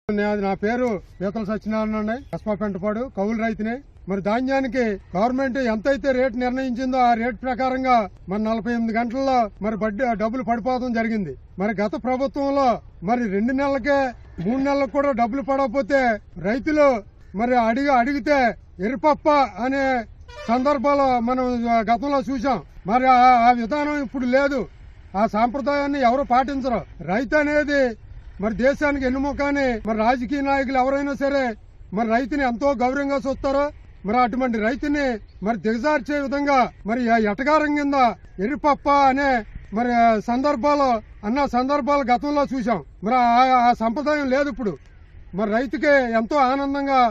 నా పేరు పీతల సత్యనారాయణ అండి, కస్పాపెంటపాడు కౌలు రైతుని. మరి ధాన్యానికి గవర్నమెంట్ ఎంతైతే రేటు నిర్ణయించిందో ఆ రేటు ప్రకారంగా మరి 48 గంటల్లో మరి డబ్బులు పడిపోవడం జరిగింది. మరి గత ప్రభుత్వంలో మరి 2 నెలలకే 3 నెలలకు కూడా డబ్బులు పడకపోతే రైతులు మరి అడిగితే ఎరిపప్ప అనే సందర్భాలు మనం గతంలో చూసాం. మరి ఆ విధానం ఇప్పుడు లేదు. ఆ సాంప్రదాయాన్ని ఎవరు పాటించరు. రైతు అనేది మరి దేశానికి ఎన్నుముకని మరి రాజకీయ నాయకులు ఎవరైనా సరే మరి రైతుని ఎంతో గౌరవంగా చూస్తారు. మరి అటువంటి రైతుని మరి దిగజార్చే విధంగా మరి ఎటగారం కింద ఎరిపప్ప అనే మరి సందర్భాలు గతంలో చూసాం. మరి ఆ సంప్రదాయం లేదు ఇప్పుడు. మరి రైతుకి ఎంతో ఆనందంగా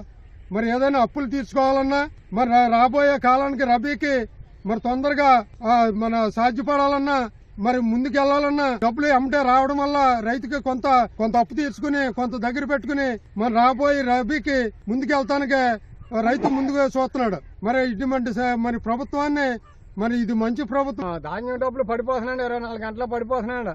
మరి ఏదైనా అప్పులు తీర్చుకోవాలన్నా మరి రాబోయే కాలానికి రబీకి మరి తొందరగా మన సాధ్యపడాలన్నా మరి ముందుకెళ్లాలన్నా డబ్బులు ఎమ్మటే రావడం వల్ల రైతుకి కొంత అప్పు తీర్చుకుని కొంత దగ్గర పెట్టుకుని మరి రాబోయే రబీకి ముందుకెళ్తానికి రైతు ముందుగా చూస్తున్నాడు. మరి ఇటువంటి మరి ప్రభుత్వాన్ని మరి ఇది మంచి ప్రభుత్వం. ధాన్యం డబ్బులు పడిపోతున్నాడు, 24 గంటలు పడిపోతున్నాడు.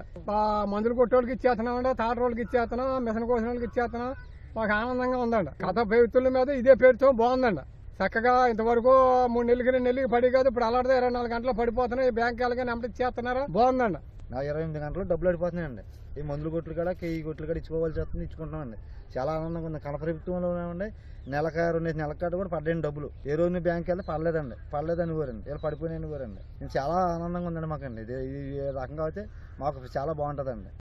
మందులు కొట్టేళ్ళకి ఇచ్చేస్తున్నాడు, తాటరోళ్ళకి ఇచ్చేస్తున్నాం, మిషన్ కోసిన వాళ్ళకి ఇచ్చేస్తున్నాం. మాకు ఆనందంగా ఉందండి. గత ప్రభుత్వం మీద ఇదే పేరుతో బాగుందండి. చక్కగా ఇంతవరకు 3 నెలలకి 2 నెలలకి పడి కాదు, ఇప్పుడు అలాంటిదే 24 గంటలు పడిపోతున్నాయి. బ్యాంక్ వెళ్ళగానే నెంబర్ ఇచ్చేస్తున్నారు. బాగుందండి. నా 28 గంటలు డబ్బులు పడిపోతున్నాయండి. ఈ మందులు కొట్లు కూడా కేయి కొట్లు కూడా ఇచ్చుకోవాల్సి వస్తుంది, ఇచ్చుకుంటున్నామండి. చాలా ఆనందంగా ఉంది. కన ప్రభుత్వంలో ఉండి నెలకు 2 నెలల కాడ కూడా పడ్డాయండి డబ్బులు. ఏ రోజు బ్యాంక్ వెళ్తే పడలేదని కోరండి, ఇలా పడిపోయినాయని కోరండి. చాలా ఆనందంగా ఉందండి మాకండి. ఇది రకంగా అయితే మాకు చాలా బాగుంటుందండి.